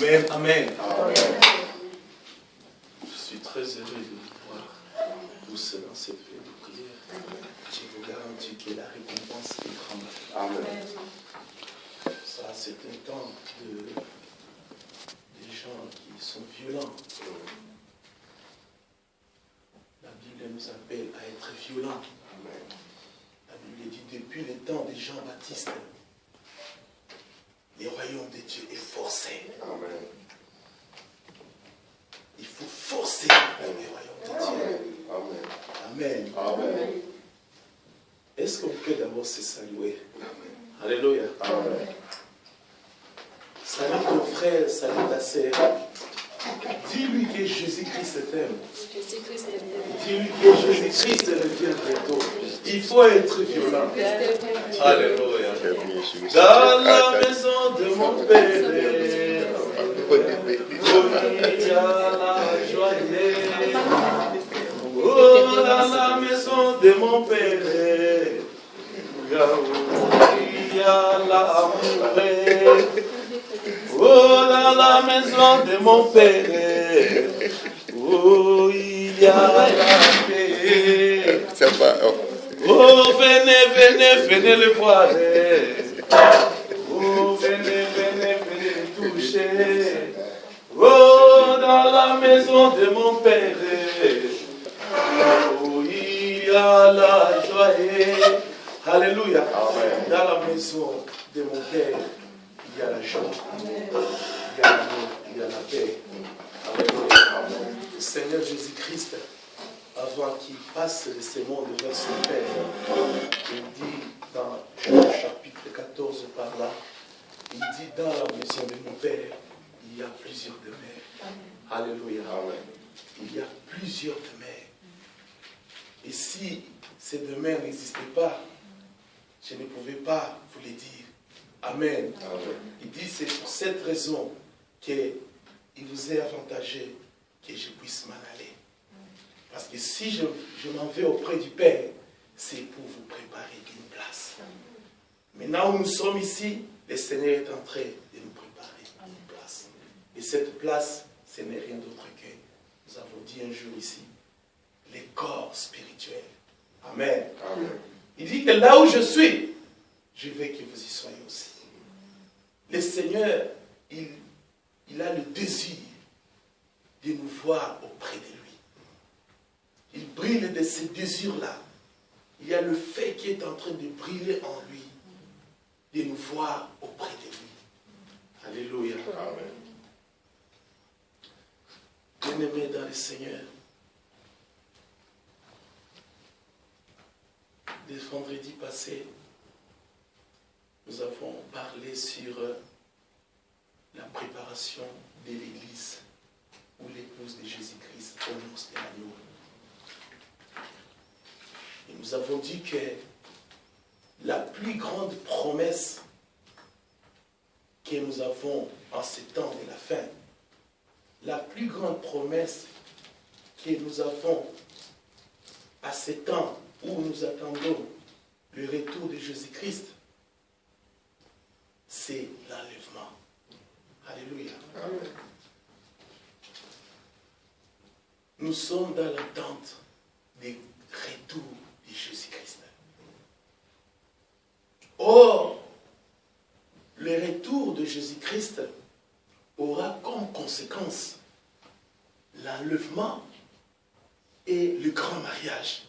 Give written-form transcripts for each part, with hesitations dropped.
Amen, amen. Amen. Je suis très heureux de vous voir tous dans cette fête de prière. Je vous garantis que la récompense est grande. Amen. Ça, c'est un temps des gens qui sont violents. La Bible nous appelle à être violents. La Bible dit depuis le temps des Jean-Baptiste, le royaume de Dieu est forcé. Amen. Il faut forcer le royaume de Dieu. Amen. Amen. Amen. Est-ce qu'on peut d'abord se saluer? Alléluia. Amen. Salut ton frère, salut ta sœur. Dis-lui que Jésus-Christ t'aime. Dis-lui que Jésus-Christ revient bientôt. Il faut être violent. Alléluia. Dans la maison de mon Père, il y a la joie. Oh, dans la maison de mon Père, il y a l'amour. Oh, dans la maison de mon Père, oh, il y a la paix. Oh, venez, venez, venez le voir. Oh, venez, venez, venez le toucher. Oh, dans la maison de mon Père, oh, il y a la joie. Alléluia. Dans la maison de mon Père, il y a la joie, il y a l'amour, il y a la paix. Alléluia. Le Seigneur Jésus-Christ, avant qu'il passe de ce monde vers son Père, il dit dans Jean chapitre 14 par là, il dit dans la maison de mon Père, il y a plusieurs demeures. Alléluia. Il y a plusieurs demeures. Et si ces demeures n'existaient pas, je ne pouvais pas vous les dire. Amen. Amen. Il dit c'est pour cette raison qu'il vous est avantageux que je puisse m'en aller. Parce que si je m'en vais auprès du Père, c'est pour vous préparer une place. Maintenant où nous sommes ici, le Seigneur est en train de nous préparer une place. Et cette place, ce n'est rien d'autre que, nous avons dit un jour ici, les corps spirituels. Amen. Amen. Il dit que là où je suis, je veux que vous y soyez aussi. Le Seigneur, il a le désir de nous voir auprès de lui. Il brille de ce désir-là. Il y a le fait qui est en train de briller en lui, de nous voir auprès de lui. Alléluia. Amen. Bien-aimés dans le Seigneur, le vendredi passé, nous avons parlé sur la préparation de l'Église ou l'épouse de Jésus-Christ au noces de l'agneau. Et nous avons dit que la plus grande promesse que nous avons en ces temps de la fin, la plus grande promesse que nous avons à ces temps où nous attendons le retour de Jésus-Christ, c'est l'enlèvement. Alléluia. Amen. Nous sommes dans l'attente du retour de Jésus-Christ. Or, le retour de Jésus-Christ aura comme conséquence l'enlèvement et le grand mariage.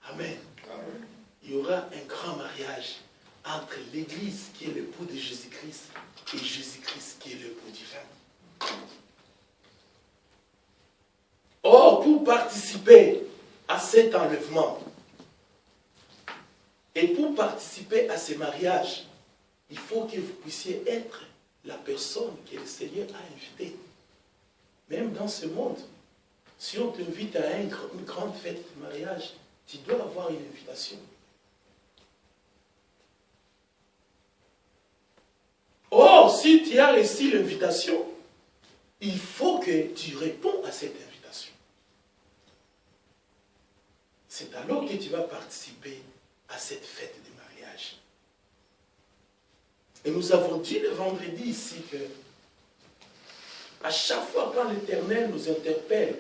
Amen. Amen. Il y aura un grand mariage entre l'Église qui est l'époux de Jésus-Christ et Jésus-Christ qui est l'époux divin. Or, pour participer à cet enlèvement et pour participer à ce mariage, il faut que vous puissiez être la personne que le Seigneur a invitée. Même dans ce monde, si on t'invite à une grande fête de mariage, tu dois avoir une invitation. Or, si tu as reçu l'invitation, il faut que tu réponds à cette invitation. C'est alors que tu vas participer à cette fête de mariage. Et nous avons dit le vendredi ici que À chaque fois quand l'Éternel nous interpelle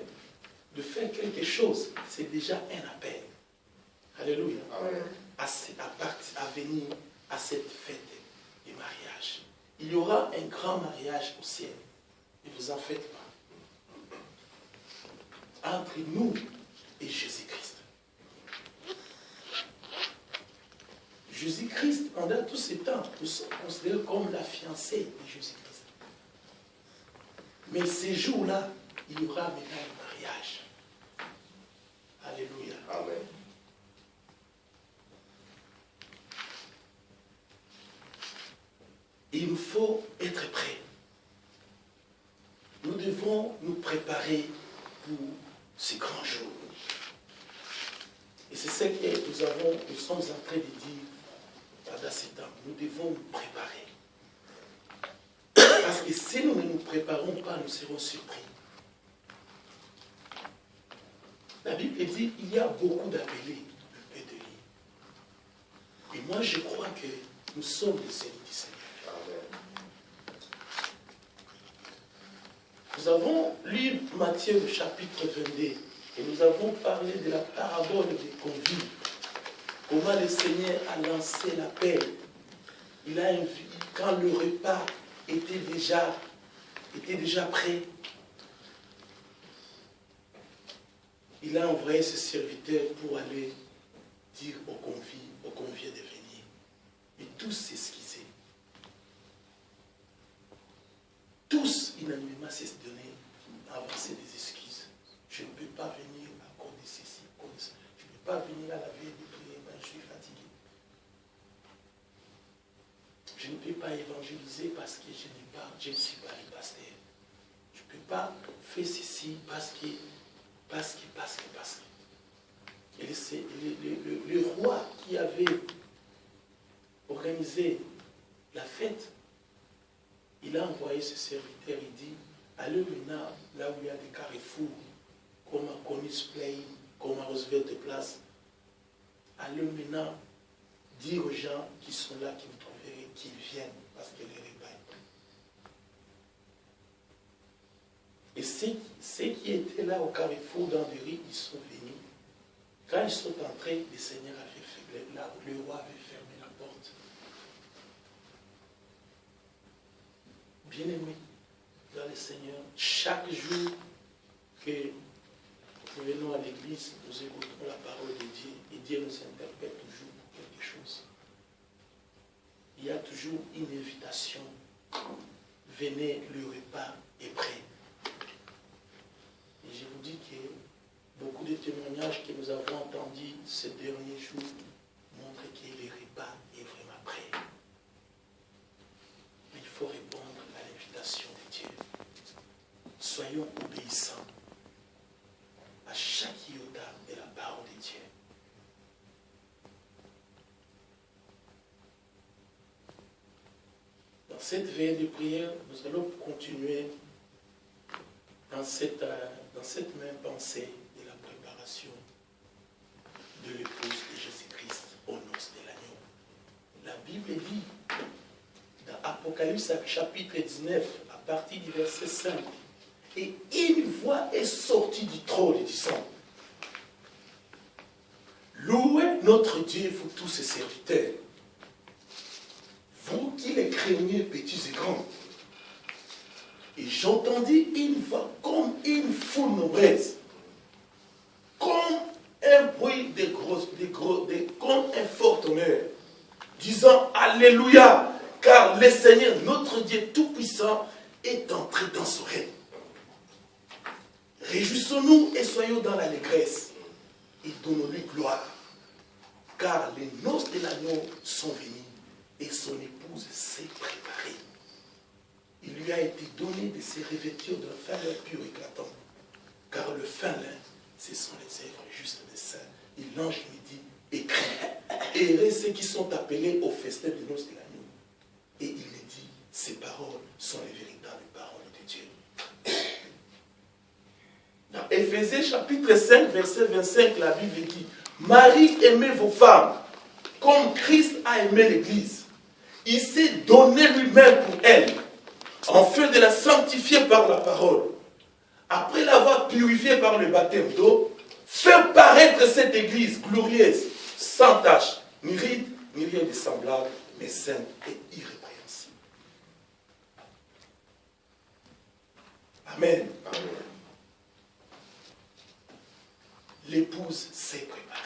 de faire quelque chose, c'est déjà un appel. Alléluia. À venir à cette fête du mariage. Il y aura un grand mariage au ciel. Ne vous en faites pas. Entre nous et Jésus-Christ. Jésus-Christ, pendant tous ces temps, nous sommes considérés comme la fiancée de Jésus-Christ. Mais ces jours-là, il y aura maintenant le mariage. Alléluia. Amen. Il nous faut être prêts. Nous devons nous préparer pour ces grands jours. Et c'est ce que nous sommes en train de dire pendant ces temps. Nous devons nous préparer. Parce que si nous ne nous préparons pas, nous serons surpris. La Bible dit qu'il y a beaucoup d'appelés de paix de lit. Et moi, je crois que nous sommes les élus du Seigneur. Nous avons lu Matthieu chapitre 22 et nous avons parlé de la parabole des convives. Comment le Seigneur a lancé l'appel. Il a invité, quand le repas était déjà prêt, il a envoyé ses serviteurs pour aller dire aux conviés de venir. Et tous s'excusaient. Tous, unanimement, s'est donné, avancer des excuses. Je ne peux pas venir à cause de ceci, à cause de ça. Je ne peux pas venir à la veille de prier, ben, je suis fatigué. Je ne peux pas évangéliser parce que je ne suis pas le pasteur. Je ne peux pas faire ceci parce que. Et le roi qui avait organisé la fête, il a envoyé ses serviteurs, il dit, allez maintenant là où il y a des carrefours, comme à Conis Play, comme à Roosevelt Place, allez maintenant dire aux gens qui sont là, qui vous trouverez, qu'ils viennent, parce que les repas est pris. Et ceux qui étaient là au carrefour d'Andéry, ils sont venus. Quand ils sont entrés, le Seigneur avait fait, le roi avait fermé la porte. Bien-aimés dans le Seigneur, chaque jour que nous venons à l'église, nous écoutons la parole de Dieu et Dieu nous interpelle toujours pour quelque chose. Il y a toujours une invitation. Venez, le repas est prêt. Et je vous dis que beaucoup de témoignages que nous avons entendus ces derniers jours montrent que le repas est vraiment prêt. Mais il faut répondre à l'invitation de Dieu. Soyons obéissants à chaque iota de la parole de Dieu. Dans cette veille de prière, nous allons continuer dans cette même pensée de la préparation de l'épouse de Jésus-Christ aux noces de l'agneau. La Bible dit, dans Apocalypse chapitre 19, à partir du verset 5, et une voix est sortie du trône disant, louez notre Dieu, vous tous ses serviteurs, vous qui les craignez, petits et grands. Et j'entendis une voix comme une foule nombreuse, comme un bruit comme un fort tonnerre, disant Alléluia, car le Seigneur, notre Dieu Tout-Puissant, est entré dans son règne. Réjouissons-nous et soyons dans l'allégresse et donnons-lui gloire, car les noces de l'agneau sont venues et son épouse s'est préparée. Il lui a été donné de se revêtir d'un fin lin pur éclatant, car le fin lin, ce sont les œuvres justes des saints. Et l'ange lui dit, écris, et ceux qui sont appelés au festin des noces de l'agneau. Et il lui dit, ces paroles sont les véritables paroles de Dieu. Dans Éphésiens chapitre 5, verset 25, la Bible dit, Marie, aimez vos femmes, comme Christ a aimé l'Église. Il s'est donné lui-même pour elle, afin de la sanctifier par la parole, après l'avoir purifiée par le baptême d'eau, fait paraître cette église glorieuse, sans tache, ni ride, ni rien de semblable, mais sainte et irrépréhensible. Amen. Amen. L'épouse s'est préparée.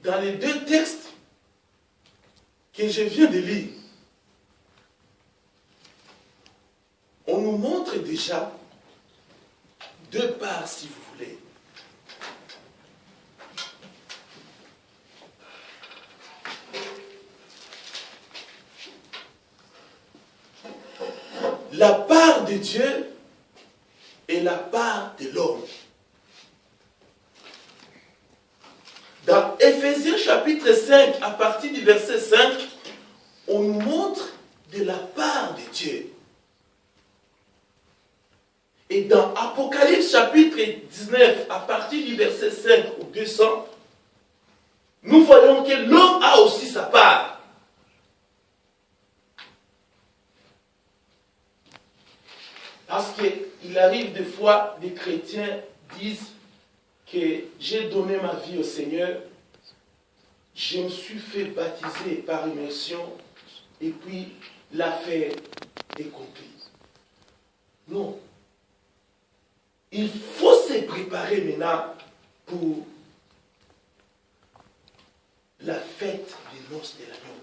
Dans les deux textes que je viens de lire, on nous montre déjà deux parts, si vous voulez. La part de Dieu et la part de l'homme. Dans Éphésiens chapitre 5, à partir du verset 5, on nous montre de la part de Dieu. Et dans Apocalypse chapitre 19, à partir du verset 5 au 200, nous voyons que l'homme a aussi sa part. Parce qu'il arrive des fois, des chrétiens disent que j'ai donné ma vie au Seigneur, je me suis fait baptiser par immersion, et puis l'affaire est conclue. Non. Il faut se préparer maintenant pour la fête des noces de l'agneau.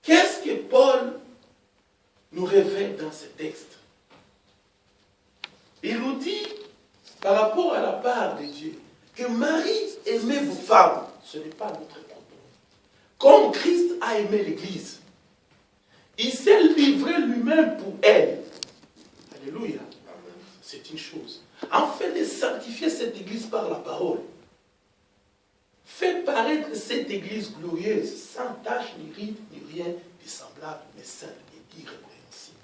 Qu'est-ce que Paul nous révèle dans ce texte? Il nous dit, par rapport à la part de Dieu, que Marie aimait vos femmes. Ce n'est pas notre propos. Comme Christ a aimé l'Église. Il s'est livré lui-même pour elle. Alléluia. C'est une chose. Afin de sanctifier cette église par la parole. Fait paraître cette église glorieuse, sans tache, ni ride, ni rien de semblable, mais sainte et irrépréhensible.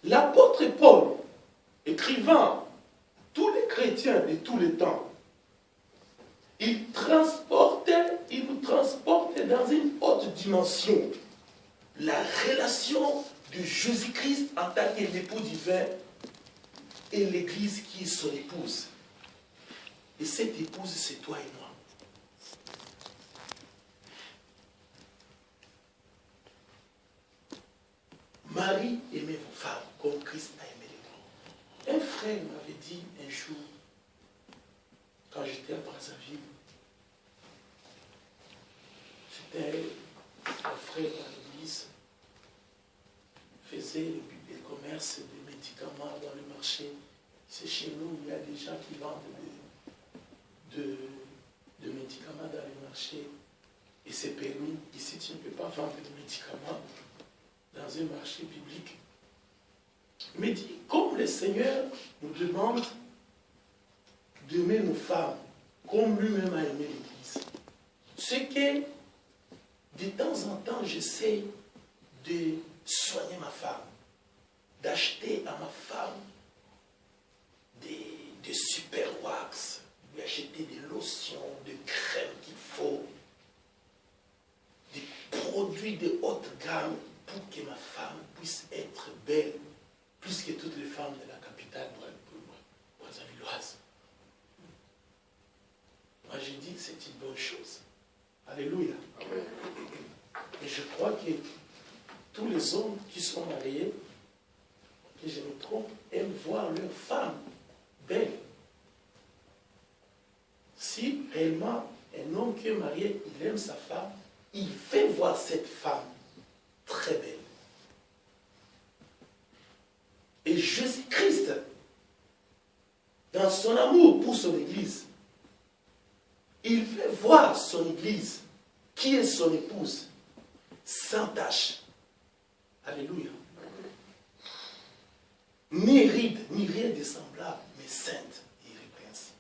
L'apôtre Paul, écrivant tous les chrétiens de tous les temps, il nous transportait dans une haute dimension. La relation de Jésus-Christ en tant que l'époux divin et l'Église qui est son épouse. Et cette épouse, c'est toi et moi. Marie aimait vos femmes comme Christ a aimé les femmes. Un frère m'avait dit un jour, quand j'étais à Brazzaville, c'était un frère dans l'église, faisait le commerce de médicaments dans le marché. C'est chez nous, il y a des gens qui vendent de médicaments dans le marché. Et c'est permis. Ici, tu ne peux pas vendre de médicaments dans un marché public. Mais dit, comme le Seigneur nous demande d'aimer nos femmes, comme lui-même a aimé l'Église, ce que de temps en temps, j'essaie de soigner ma femme, d'acheter à ma femme des super wax, lui acheter des lotions, des crèmes qu'il faut, des produits de haute gamme pour que ma femme puisse être belle, plus que toutes les femmes de la capitale brassavilloise. Moi, j'ai dit que c'est une bonne chose. Alléluia. Amen. Et je crois que tous les hommes qui sont mariés, que je me trompe, aiment voir leur femme belle. Si réellement un homme qui est marié, il aime sa femme, il fait voir cette femme très belle. Et Jésus-Christ, dans son amour pour son Église, il fait voir son Église, qui est son épouse, sans tache. Alléluia. Ni ride, ni rien de semblable, mais sainte et irrépréhensible.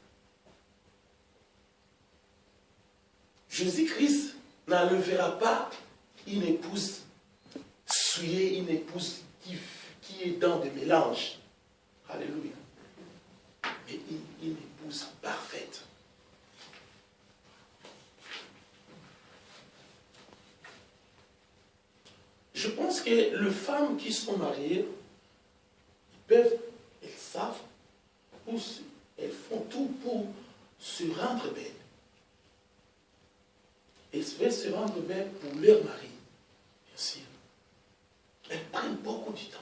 Jésus-Christ n'enlèvera pas une épouse souillée, une épouse qui est dans des mélanges. Alléluia. Mais une que les femmes qui sont mariées, elles savent, elles font tout pour se rendre belles. Elles veulent se rendre belles pour leur mari, bien sûr. Elles prennent beaucoup de temps.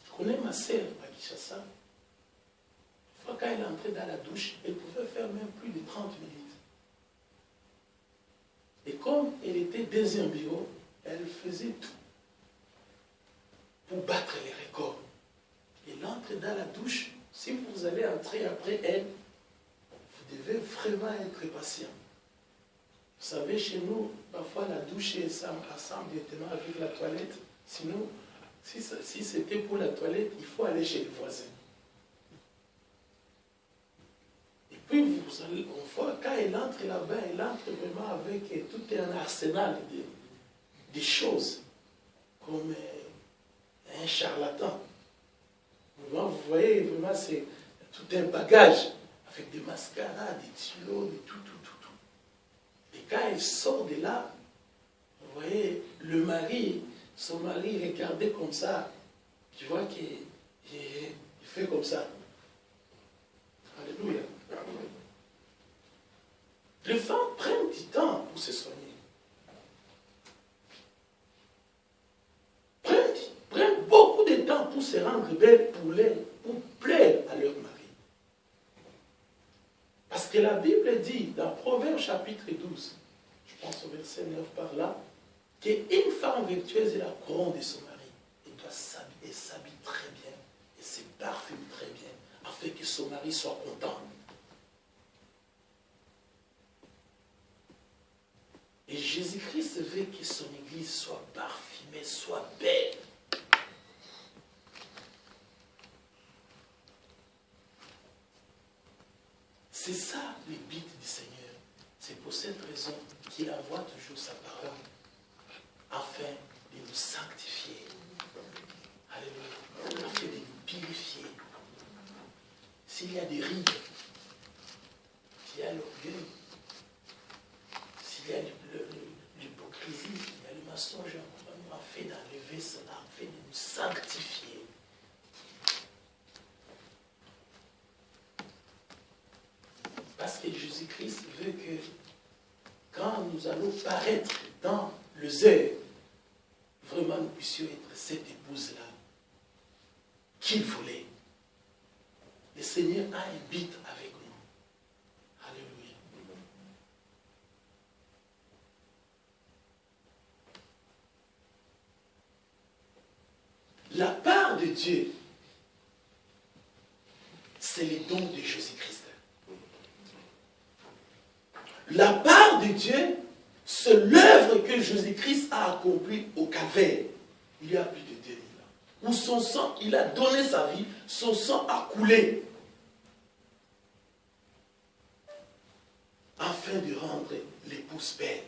Je connais ma sœur à Kinshasa. Une fois quand elle entrait dans la douche, elle pouvait faire même plus de 30 minutes. Et comme elle était deuxième bureau, elle faisait tout pour battre les records. Elle entre dans la douche. Si vous allez entrer après elle, vous devez vraiment être patient. Vous savez, chez nous, parfois la douche est ensemble directement avec la toilette. Sinon, si c'était pour la toilette, il faut aller chez les voisins. Et puis, vous allez, quand elle entre là-bas, elle entre vraiment avec tout un arsenal de choses, comme un charlatan. Vous voyez, vraiment, c'est tout un bagage, avec des mascaras, des stylos, de tout. Et quand elle sort de là, vous voyez, son mari regardait comme ça. Tu vois qu'il fait comme ça. Alléluia. Les femmes prennent du temps pour se soigner. Prennent beaucoup de temps pour se rendre belles, pour plaire à leur mari. Parce que la Bible dit, dans Proverbes chapitre 12, je pense au verset 9 par là, qu'une femme vertueuse est la couronne de son mari. Elle s'habille très bien, et se parfume très bien, afin que son mari soit content. Et Jésus-Christ veut que son église soit parfumée, soit belle. C'est ça le but du Seigneur. C'est pour cette raison qu'il envoie toujours sa parole, afin de nous sanctifier. Alléluia. Afin de nous purifier. S'il y a des rides, s'il y a l'orgueil, s'il y a l'hypocrisie, il y a le mensonge, afin d'enlever cela, afin de nous sanctifier. Parce que Jésus-Christ veut que quand nous allons paraître dans les heures, vraiment nous puissions être cette épouse-là qu'il voulait. Le Seigneur a un but avec nous. Alléluia. La part de Dieu, c'est le don de Jésus-Christ. La part de Dieu, c'est l'œuvre que Jésus-Christ a accomplie au Calvaire. Il y a plus de 2000 ans. Où son sang, il a donné sa vie, son sang a coulé. Afin de rendre l'épouse belle.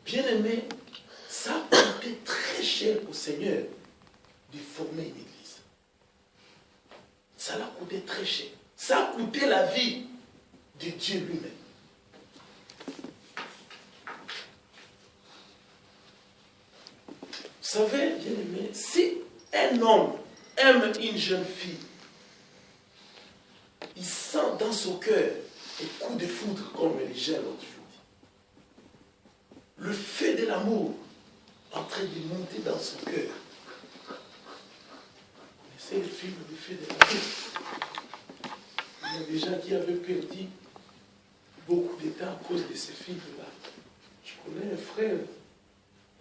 Bien-aimé, ça a coûté très cher au Seigneur de former une église. Ça l'a coûté très cher. Ça a coûté la vie de Dieu lui-même. Vous savez, bien aimé, si un homme aime une jeune fille, il sent dans son cœur un coup de foudre comme les jeunes l'ont toujours dit. Le feu de l'amour en train de monter dans son cœur. C'est le film du feu de l'amour. Il y a des gens qui avaient perdu beaucoup de temps à cause de ces films-là. Je connais un frère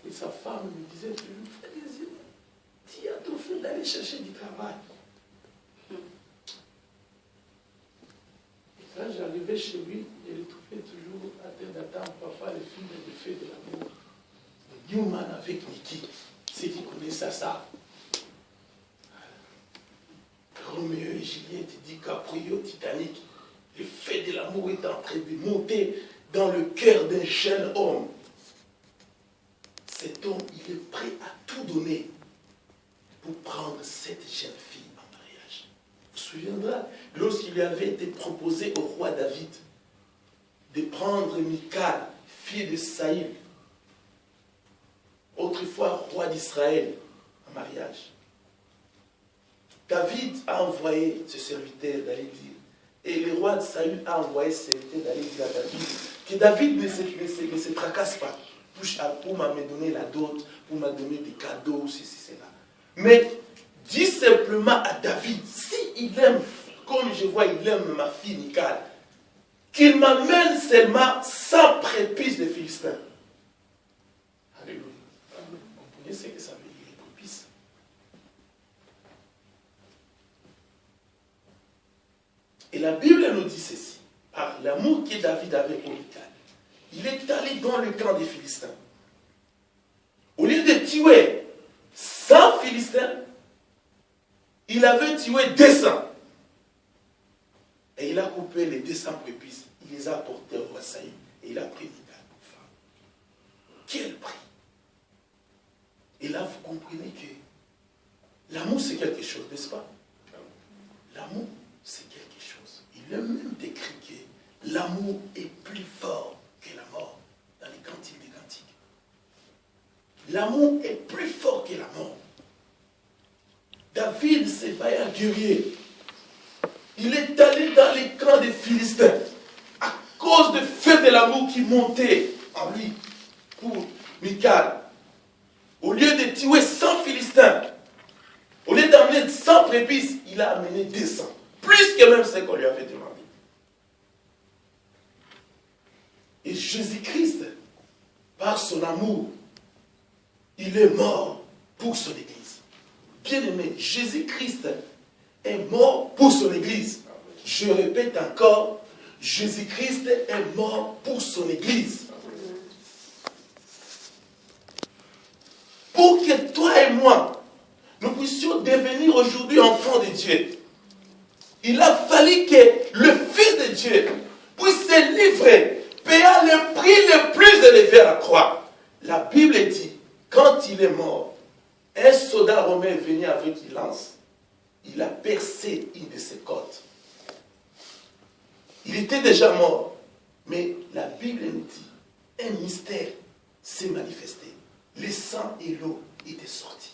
et sa femme me disait toujours, frère, dis à ton frère d'aller chercher du travail. Et quand j'arrivais chez lui, il trouvait toujours à terre d'attendre parfois le film du feu de l'amour. Newman avec Nicky, ceux qui connaissent ça savent. Roméo et Juliette, DiCaprio, Titanic. Le feu de l'amour est en train de monter dans le cœur d'un jeune homme. Cet homme, il est prêt à tout donner pour prendre cette jeune fille en mariage. Vous souviendras, lorsqu'il lui avait été proposé au roi David de prendre Michal, fille de Saïl, autrefois roi d'Israël, en mariage. David a envoyé ses serviteurs d'aller dire, et le roi de Saül a envoyé ses serviteurs d'aller dire à David, que David ne se tracasse pas pour me donner la dot, pour me donner des cadeaux, ceci, cela. Mais dis simplement à David, s'il aime, comme je vois, il aime ma fille Michal, qu'il m'amène seulement 100 prépices de Philistins. Alléluia. Vous comprenez ce que ça veut dire, les prépices? Et la Bible nous dit ceci, par l'amour que David avait pour Michal. Il est allé dans le camp des Philistins. Au lieu de tuer 100 Philistins, il avait tué 200. Et il a coupé les 200 prépices. Il les a apportés au roi Saïd. Et il a pris Michal pour femme. Quel prix! Et là, vous comprenez que l'amour, c'est quelque chose, n'est-ce pas? L'amour, c'est quelque chose. Il a même décrit que l'amour est plus fort que la mort dans les cantiques des cantiques. L'amour est plus fort que la mort. David, ce vaillant guerrier, il est allé dans les camps des Philistins à cause du feu de l'amour qui montait en lui pour Michal. Au lieu de tuer 100 Philistins, au lieu d'amener 100 prépices, il a amené 200. Plus que même ce qu'on lui avait demandé. Et Jésus-Christ, par son amour, il est mort pour son Église. Bien-aimé, Jésus-Christ est mort pour son Église. Je répète encore, Jésus-Christ est mort pour son Église. Pour que toi et moi, nous puissions devenir aujourd'hui enfants de Dieu, il a fallu que le Fils de Dieu puisse se livrer, payer le prix le plus élevé à la croix. La Bible dit, quand il est mort, un soldat romain est venu avec une lance. Il a percé une de ses côtes. Il était déjà mort. Mais la Bible nous dit, un mystère s'est manifesté. Le sang et l'eau étaient sortis.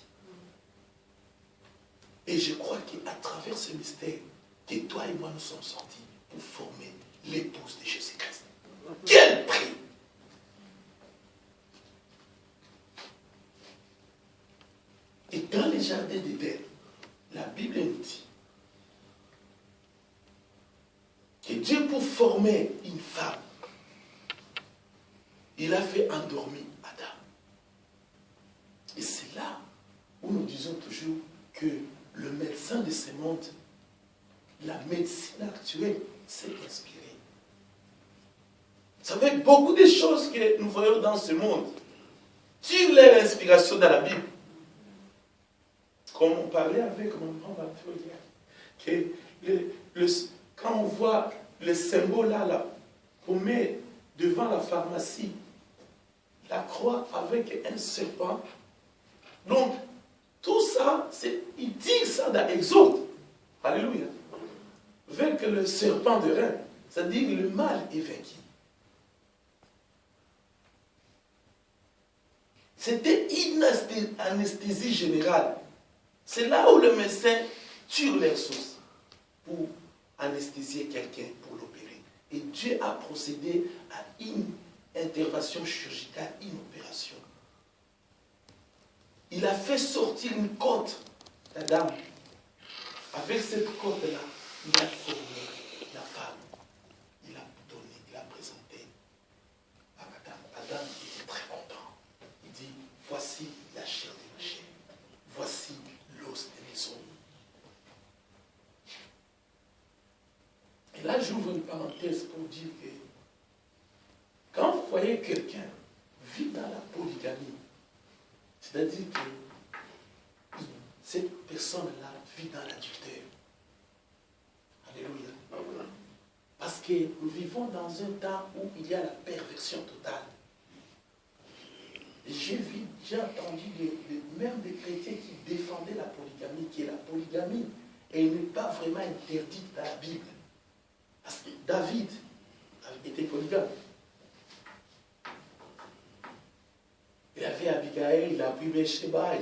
Et je crois qu'à travers ce mystère, que toi et moi nous sommes sortis pour former l'épouse de Jésus-Christ. Quel prix! Et dans les jardins d'Éden, la Bible nous dit que Dieu, pour former une femme, il a fait endormir Adam. Et c'est là où nous disons toujours que le médecin de ce monde, la médecine actuelle, s'est inspirée. Vous savez, beaucoup de choses que nous voyons dans ce monde tirent leur inspiration dans la Bible. Comme on parlait avec maman Mathieu hier, que quand on voit le symbole là, on met devant la pharmacie la croix avec un serpent. Donc, tout ça, il dit ça dans Exode. Alléluia. Avec le serpent de rein, c'est-à-dire que le mal est vaincu. C'était une anesthésie générale. C'est là où le médecin tire les sources pour anesthésier quelqu'un, pour l'opérer. Et Dieu a procédé à une intervention chirurgicale, une opération. Il a fait sortir une côte d'Adam. Avec cette côte-là, il a formé la femme. Il a donné, il a présenté à Adam. Adam était très content. Il dit, voici la chair de ma chair. Voici l'os de mes os. Et là, j'ouvre une parenthèse pour dire que quand vous voyez quelqu'un vivre dans la polygamie, c'est-à-dire que cette personne-là vit dans l'adultère. Alléluia. Parce que nous vivons dans un temps où il y a la perversion totale. J'ai entendu même des chrétiens qui défendaient la polygamie, que la polygamie elle n'est pas vraiment interdite dans la Bible. Parce que David était polygame. Il avait Abigail, il a pris Bathsheba.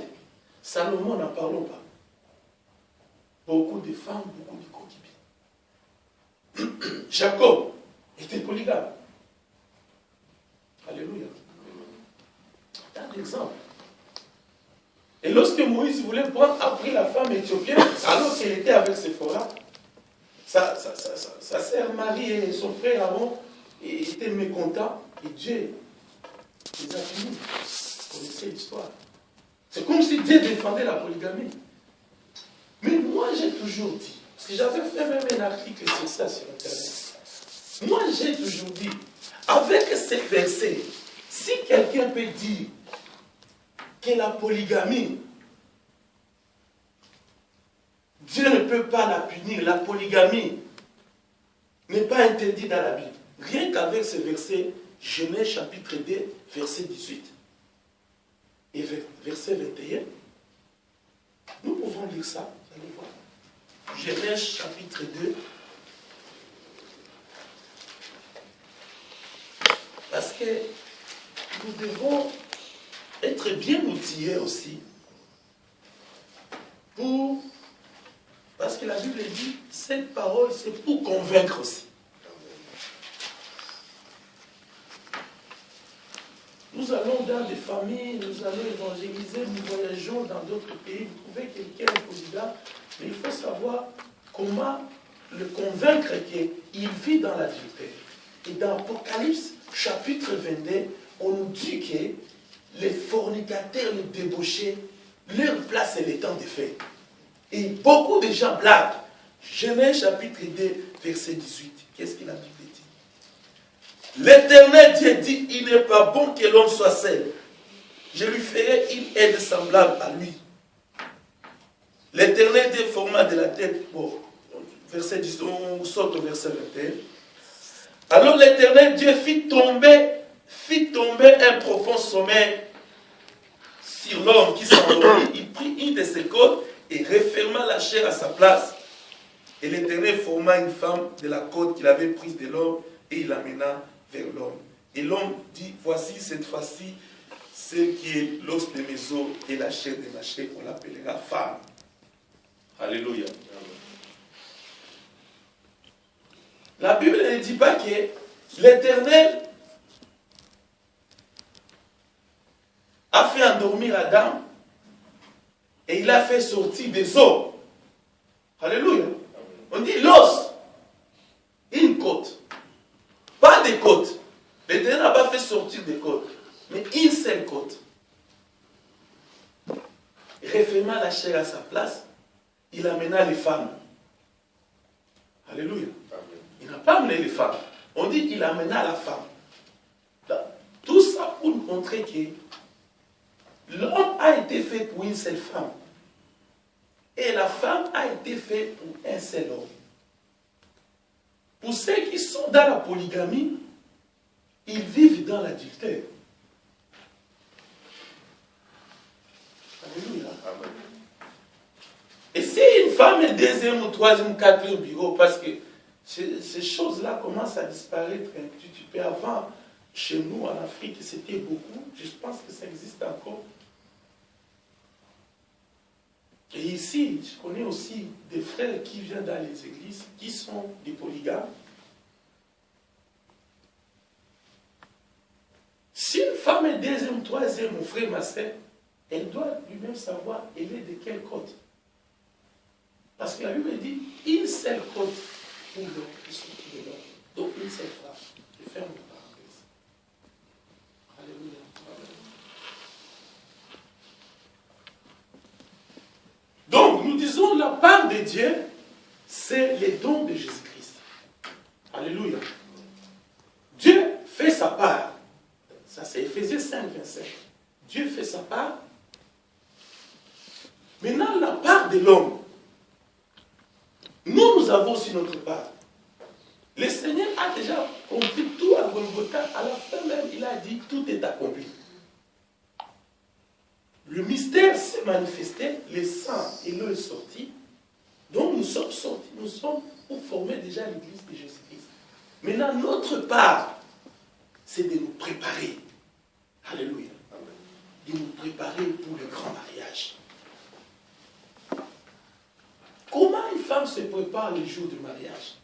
Salomon, n'en parlons pas. Beaucoup de femmes, beaucoup de concubines. Jacob était polygame. Alléluia. Tant d'exemples. Et lorsque Moïse voulait prendre après la femme éthiopienne, alors qu'elle était avec Séphora, sa sœur Marie et son frère Aaron étaient mécontents. Et Dieu les a punis. Vous connaissez l'histoire. C'est comme si Dieu défendait la polygamie. Mais moi, j'ai toujours dit, parce que j'avais fait même un article sur ça sur Internet. Moi, j'ai toujours dit, avec ces versets, si quelqu'un peut dire que la polygamie, Dieu ne peut pas la punir, la polygamie n'est pas interdite dans la Bible. Rien qu'avec ce verset, Genèse chapitre 2, verset 18 et verset 21, nous pouvons lire ça, vous allez voir. Genèse chapitre 2, parce que nous devons être bien outillés aussi parce que la Bible dit, cette parole c'est pour convaincre aussi. Nous allons dans des familles, nous allons évangéliser, nous voyageons dans d'autres pays, vous trouvez quelqu'un polygame, mais il faut savoir comment le convaincre qu'il vit dans la vérité. Et dans Apocalypse chapitre 22, on nous dit que les fornicateurs, les débauchés, leur place est le temps de fête. Et beaucoup de gens blaguent. Genèse chapitre 2, verset 18. Qu'est-ce que la Bible dit? L'Éternel Dieu dit, il n'est pas bon que l'homme soit seul. Je lui ferai une aide semblable à lui. L'Éternel Dieu forma de la tête. Bon, verset 10, on saute au verset 21. Alors l'Éternel Dieu fit tomber un profond sommeil sur l'homme qui s'endormit. Il prit une de ses côtes et referma la chair à sa place. Et l'Éternel forma une femme de la côte qu'il avait prise de l'homme et il l'amena vers l'homme. Et l'homme dit, voici cette fois-ci, celle qui est l'os de mes os et la chair de ma chair, on l'appellera femme. Alléluia. La Bible ne dit pas que l'Éternel a fait endormir Adam et il a fait sortir des os. Alléluia. On dit l'os, une côte. Pas des côtes. L'Éternel n'a pas fait sortir des côtes, mais une seule côte. Referma la chair à sa place, il amena les femmes. Alléluia. Il n'a pas amené les femmes. On dit qu'il amena la femme. Tout ça pour nous montrer que l'homme a été fait pour une seule femme. Et la femme a été faite pour un seul homme. Pour ceux qui sont dans la polygamie, ils vivent dans l'adultère. Alléluia. Amen. Et si une femme est deuxième ou troisième ou quatrième bureau, parce que ces choses-là commencent à disparaître un petit peu. Avant, chez nous en Afrique, c'était beaucoup. Je pense que ça existe encore. Et ici, je connais aussi des frères qui viennent dans les églises, qui sont des polygames. Si une femme est deuxième, troisième, mon frère, ma soeur, elle doit lui-même savoir elle est de quelle côte. Parce que la Bible dit une seule côte pour l'homme et sortir de l'homme. Donc une seule femme. Je ferme la parenthèse. Alléluia. Donc nous disons la part de Dieu, c'est les dons de Jésus-Christ. Alléluia. Dieu fait sa part. Ça c'est Éphésiens 5, 27. Dieu fait sa part. Maintenant, la part de l'homme. Nous avons aussi notre part. Le Seigneur a déjà accompli tout à Golgotha. À la fin même, il a dit, tout est accompli. Le mystère s'est manifesté, le sang et l'eau est sorti. Donc nous sommes sortis, nous sommes pour former déjà l'église de Jésus-Christ. Maintenant, notre part, c'est de nous préparer. Alléluia. De nous préparer pour le grand mariage. Comment une femme se prépare le jour du mariage?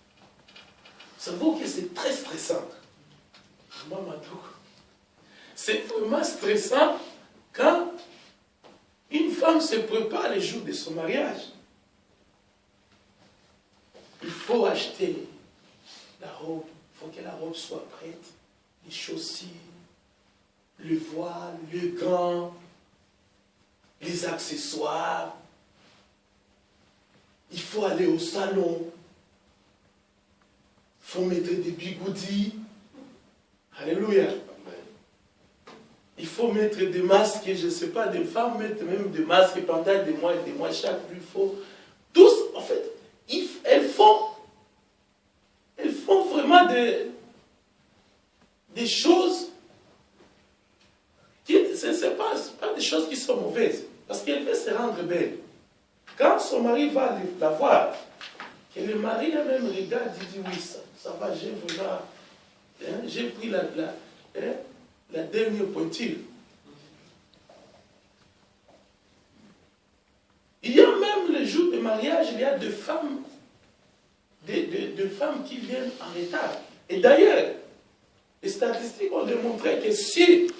Vous savez que c'est très stressant. C'est vraiment stressant quand une femme se prépare le jour de son mariage. Il faut acheter la robe, il faut que la robe soit prête, les chaussures, le voile, le gant, les accessoires. Il faut aller au salon. Il faut mettre des bigoudis. Alléluia. Il faut mettre des masques, je ne sais pas, des femmes mettent même des masques pendant des mois et des mois chaque plus. Il faut. Tous, en fait, elles font vraiment des choses qui, ce n'est pas des choses qui sont mauvaises, parce qu'elle veut se rendre belle. Quand son mari va la voir, que le mari même regarde, il dit oui, ça va, j'ai vraiment, j'ai pris la dernière pointure. Il y a même le jour du mariage, il y a des femmes, des femmes qui viennent en retard. Et d'ailleurs, les statistiques ont démontré que si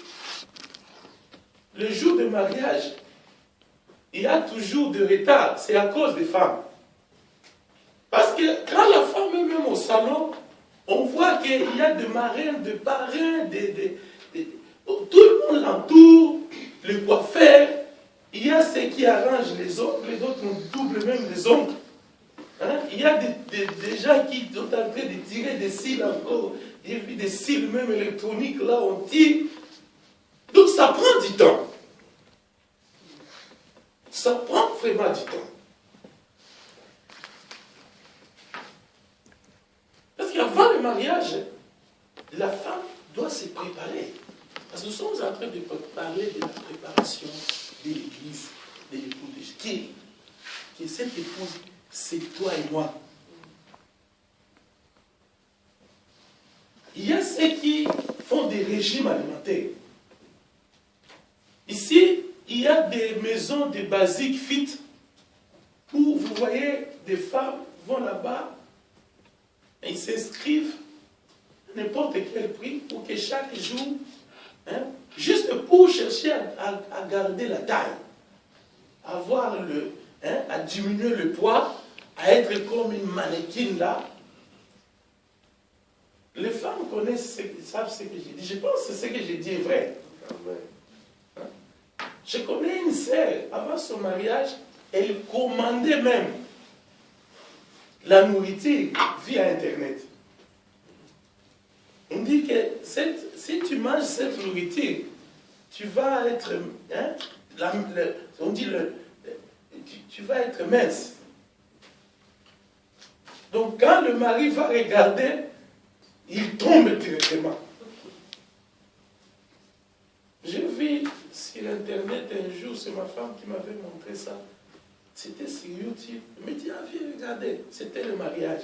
le jour du mariage, il y a toujours de retard, c'est à cause des femmes. Parce que quand la femme est même au salon, on voit qu'il y a des marraines, des parrains, tout le monde l'entoure, le coiffeur. Il y a ceux qui arrangent les ongles, les autres doublent même les ongles. Hein? Il y a des gens qui sont en train de tirer des cils encore. J'ai vu des cils même électroniques, là on tire. Donc ça prend du temps. Ça prend vraiment du temps. Parce qu'avant le mariage, la femme doit se préparer. Parce que nous sommes en train de parler de la préparation de l'église, de l'épouse. Qui est cette épouse? C'est toi et moi. Il y a ceux qui font des régimes alimentaires. Ici, il y a des maisons de basiques fit où vous voyez des femmes vont là-bas et ils s'inscrivent n'importe quel prix pour que chaque jour, juste pour chercher à garder la taille, à diminuer le poids, à être comme une mannequin là. Les femmes connaissent, savent ce que j'ai dit. Je pense que ce que j'ai dit est vrai. Je connais une sœur, avant son mariage, elle commandait même la nourriture via Internet. On dit que si tu manges cette nourriture, tu vas être, tu vas être mince. Donc quand le mari va regarder, il tombe directement. J'ai vu sur Internet un jour, c'est ma femme qui m'avait montré ça. C'était sur YouTube. Elle me dit, ah viens regarder, c'était le mariage.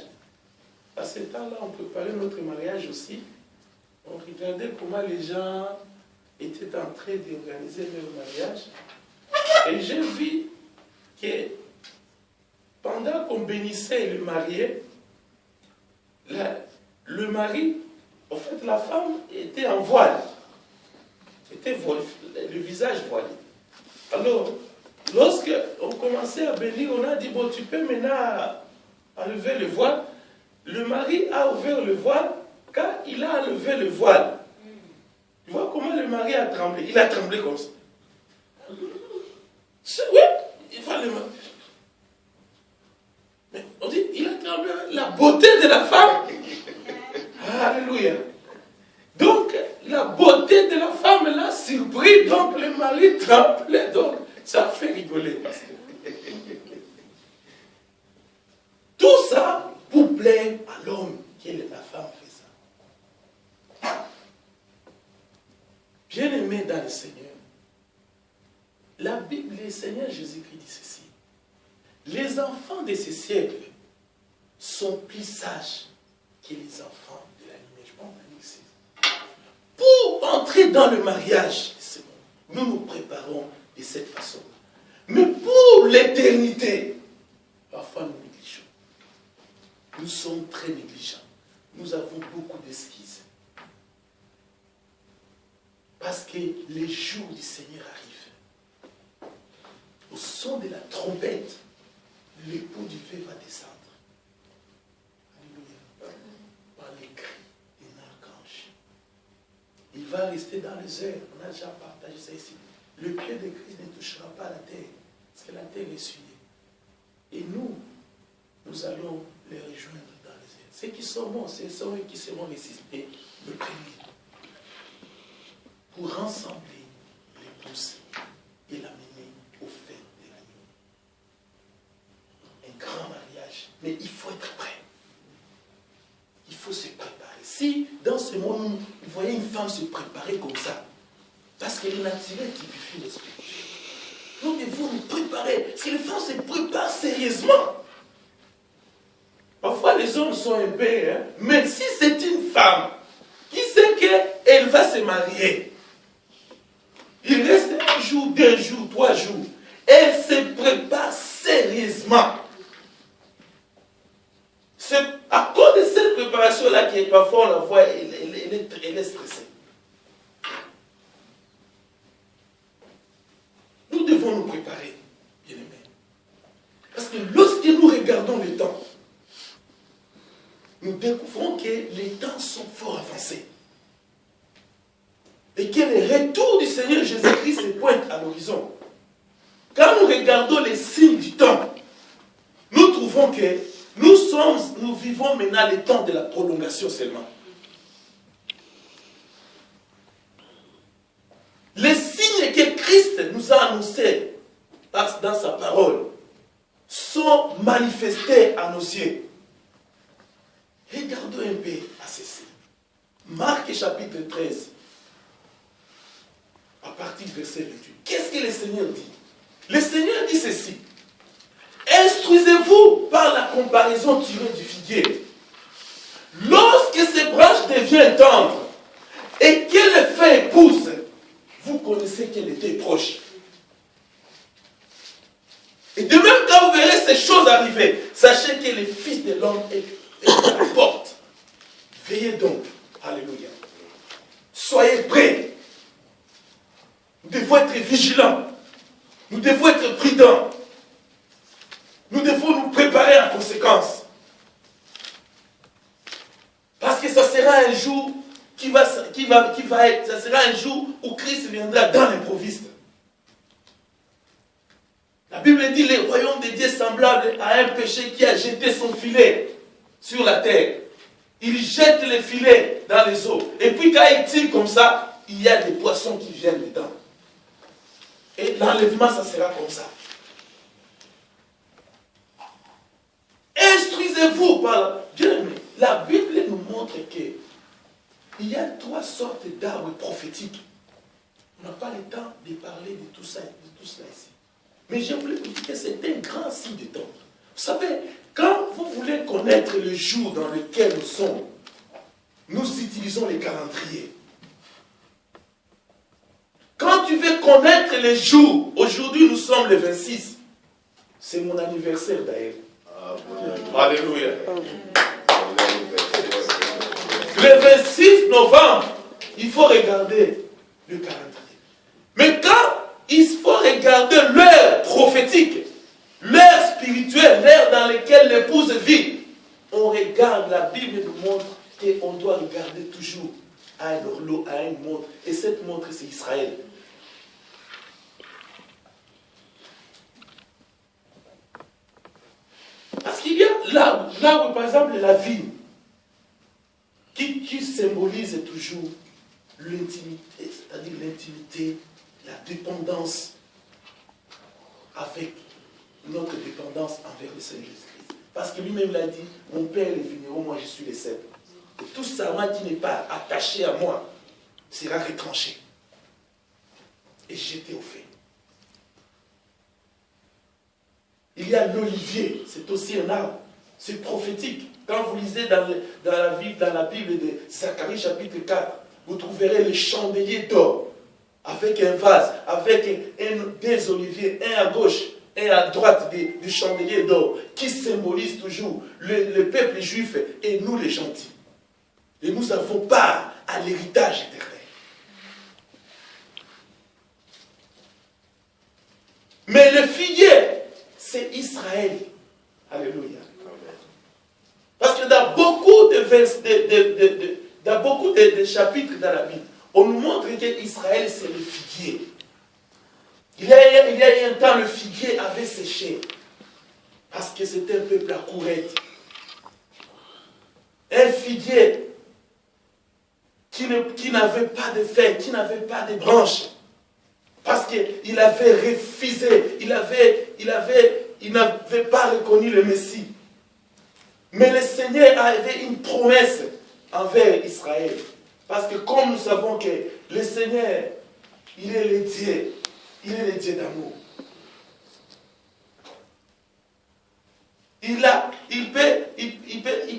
À ce temps-là, on préparait notre mariage aussi. On regardait comment les gens étaient en train d'organiser leur mariage. Et j'ai vu que pendant qu'on bénissait le marié, le mari, en fait, la femme était en voile. Était le visage voilé. Alors, lorsque on commençait à bénir, on a dit, bon, tu peux maintenant enlever le voile. Le mari a ouvert le voile. Quand il a enlevé le voile, tu vois comment le mari a tremblé. Il a tremblé comme ça. Oui, il va le mari. Mais on dit, il a tremblé. La beauté de la femme. Alléluia. Donc, la beauté de la femme l'a surpris, donc le mari tremblait, donc ça fait rigoler. Tout ça pour plaire à l'homme, que la femme fait ça. Bien-aimé dans le Seigneur, la Bible, le Seigneur Jésus-Christ dit ceci. Les enfants de ces siècles sont plus sages que les enfants de la nuit. Je pense ici. Pour entrer dans le mariage, nous nous préparons de cette façon-là. Mais pour l'éternité, parfois nous négligeons. Nous sommes très négligents. Nous avons beaucoup d'esquisses. Parce que les jours du Seigneur arrivent. Au son de la trompette, l'époux du feu va descendre. Alléluia. Par les cris d'un archange. Il va rester dans les airs. On a déjà partagé ça ici. Le pied de Christ ne touchera pas la terre. Parce que la terre est souillée. Et nous allons les rejoindre dans les airs. Ceux qui sont morts, ce sont eux qui seront ressuscités le premier. Pour rassembler l'épouse et l'amener au fait de l'agneau. Un grand mariage. Mais il faut être prêt. Il faut se préparer. Si dans ce monde, vous voyez une femme se préparer comme ça, parce que le naturel typifie le spirituel. Nous devons nous préparer. Parce que les femmes se préparent sérieusement. Parfois les hommes sont un peu, mais si c'est une femme qui sait qu'elle va se marier, il reste 1 jour, 2 jours, 3 jours. Elle se prépare sérieusement. C'est à cause de cette préparation-là qui est parfois, on la voit, elle est stressée. Nous devons nous préparer, bien-aimés. Parce que lorsque nous regardons le temps, nous découvrons que les temps sont fort avancés. Et que le retour du Seigneur Jésus-Christ se pointe à l'horizon. Quand nous regardons les signes du temps, nous trouvons que nous vivons maintenant le temps de la prolongation seulement. Les signes que Christ nous a annoncés dans sa parole sont manifestés à nos yeux. Regardons un peu à ceci. Marc chapitre 13. À partir du verset 28. Qu'est-ce que le Seigneur dit? Le Seigneur dit ceci. Instruisez-vous par la comparaison tirée du figuier. Lorsque ces branches deviennent tendres et que les feuilles poussent, vous connaissez qu'elle était proche. Et de même quand vous verrez ces choses arriver, sachez que le Fils de l'homme est à la porte. Veillez donc. Alléluia. Soyez prêts. Nous devons être vigilants. Nous devons être prudents. Nous devons nous préparer en conséquence. Parce que ça sera un jour ça sera un jour où Christ viendra dans l'improviste. La Bible dit, le royaume de Dieu est semblable à un péché qui a jeté son filet sur la terre. Il jette les filets dans les eaux. Et puis quand il tire comme ça, il y a des poissons qui viennent dedans. Et l'enlèvement, ça sera comme ça. Instruisez-vous par Dieu. La Bible nous montre que il y a 3 sortes d'arbres prophétiques. On n'a pas le temps de parler de tout ça ici. Mais je voulais vous dire que c'est un grand signe de temps. Vous savez, quand vous voulez connaître le jour dans lequel nous sommes, nous utilisons les calendriers. Quand tu veux connaître les jours, aujourd'hui nous sommes le 26. C'est mon anniversaire d'ailleurs. Alléluia. Le 26 novembre, il faut regarder le calendrier. Mais quand il faut regarder l'heure prophétique, l'heure spirituelle, l'heure dans laquelle l'épouse vit, on regarde, la Bible nous montre qu'on doit regarder toujours à un horloge, à une montre. Et cette montre, c'est Israël. Parce qu'il y a l'arbre, par exemple, la vigne, qui symbolise toujours l'intimité, c'est-à-dire l'intimité, la dépendance avec notre dépendance envers le Seigneur Jésus-Christ. Parce que lui-même l'a dit, mon Père est vigneron, moi je suis le cèpe. Et tout serment qui n'est pas attaché à moi sera retranché et jeté au feu. Il y a l'olivier, c'est aussi un arbre. C'est prophétique. Quand vous lisez dans la Bible de Zacharie chapitre 4, vous trouverez le chandelier d'or avec un vase, avec des oliviers, un à gauche, un à droite du chandelier d'or, qui symbolise toujours le peuple juif et nous les gentils. Et nous avons part à l'héritage éternel. Mais le figuier, c'est Israël. Alléluia. Parce que dans beaucoup de chapitres dans la Bible, on nous montre qu'Israël, c'est le figuier. Il y a eu un temps, le figuier avait séché. Parce que c'était un peuple à courette. Un figuier qui n'avait pas de feuilles, qui n'avait pas de branches. Parce qu'il avait refusé, il n'avait pas reconnu le Messie. Mais le Seigneur avait une promesse envers Israël. Parce que comme nous savons que le Seigneur, il est le Dieu. Il est le Dieu d'amour. Il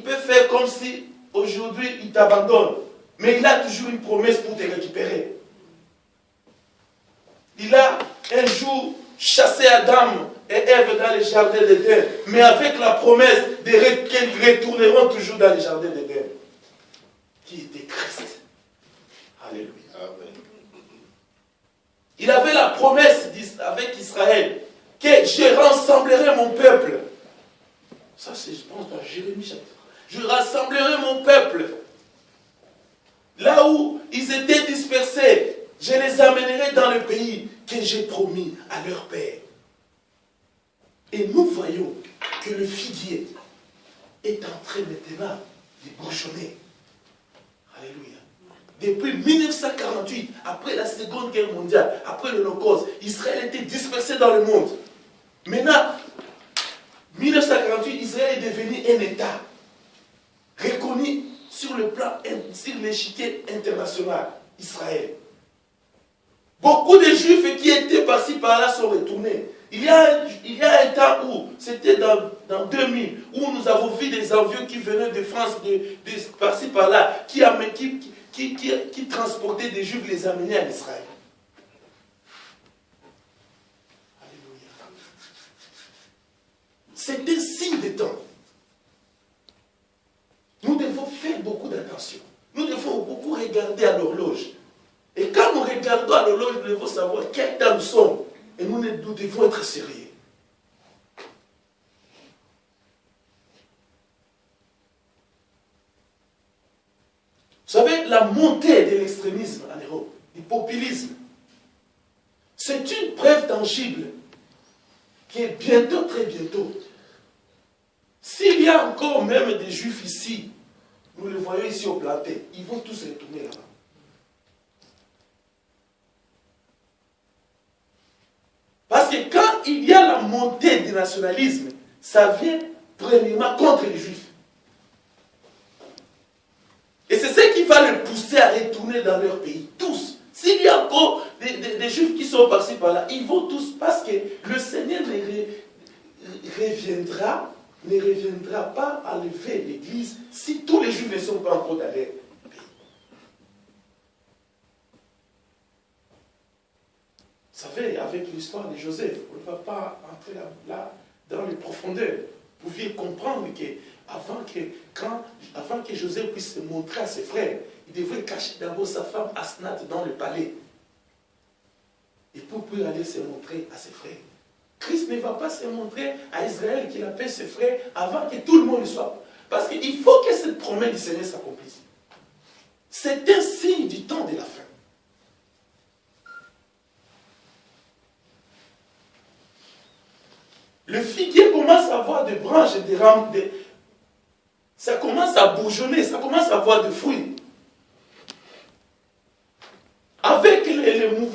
peut faire comme si aujourd'hui il t'abandonne. Mais il a toujours une promesse pour te récupérer. Il a un jour chassé Adam et Ève dans le jardin d'Éden, mais avec la promesse qu'ils retourneront toujours dans le jardin d'Éden, qui était Christ. Alléluia. Amen. Il avait la promesse avec Israël que je rassemblerai mon peuple. Ça, c'est, je pense, dans Jérémie chapitre. Je rassemblerai mon peuple. Là où ils étaient dispersés, je les amènerai dans le pays que j'ai promis à leur père. Et nous voyons que le figuier est en train maintenant de bourgeonner. Alléluia. Depuis 1948, après la Seconde Guerre mondiale, après l'Holocauste, Israël était dispersé dans le monde. Maintenant, 1948, Israël est devenu un État reconnu sur le plan, sur l'échiquier international, Israël. Beaucoup de Juifs qui étaient par-ci par-là sont retournés. Il y a un temps où, c'était dans 2000, où nous avons vu des avions qui venaient de France, de par-ci par-là, qui transportaient des Juifs, les amenaient en Israël. Alléluia. C'est un signe de temps. Nous devons faire beaucoup d'attention. Nous devons beaucoup regarder à l'horloge. Et quand nous regardons à l'horloge, nous devons savoir quel temps nous sommes. Et nous devons être sérieux. Vous savez, la montée de l'extrémisme en Europe, du populisme, c'est une preuve tangible qui est bientôt, très bientôt. S'il y a encore même des Juifs ici, nous les voyons ici au planté, ils vont tous retourner là-bas. Parce que quand il y a la montée du nationalisme, ça vient premièrement contre les Juifs. Et c'est ce qui va les pousser à retourner dans leur pays. Tous. S'il y a encore des Juifs qui sont par-ci par-là, ils vont tous, parce que le Seigneur ne reviendra pas à lever l'Église si tous les Juifs ne sont pas encore dans leur pays. Vous savez, avec l'histoire de Joseph, on ne va pas entrer là dans les profondeurs. Vous pouviez comprendre qu'avant que Joseph puisse se montrer à ses frères, il devrait cacher d'abord sa femme Asnath dans le palais. Et pour pouvoir aller se montrer à ses frères. Christ ne va pas se montrer à Israël qu'il appelle ses frères avant que tout le monde le soit. Parce qu'il faut que cette promesse du Seigneur s'accomplisse. C'est un signe du temps de la fin. Le figuier commence à avoir des branches et des rames. Ça commence à bourgeonner, ça commence à avoir des fruits. Avec les mouvements.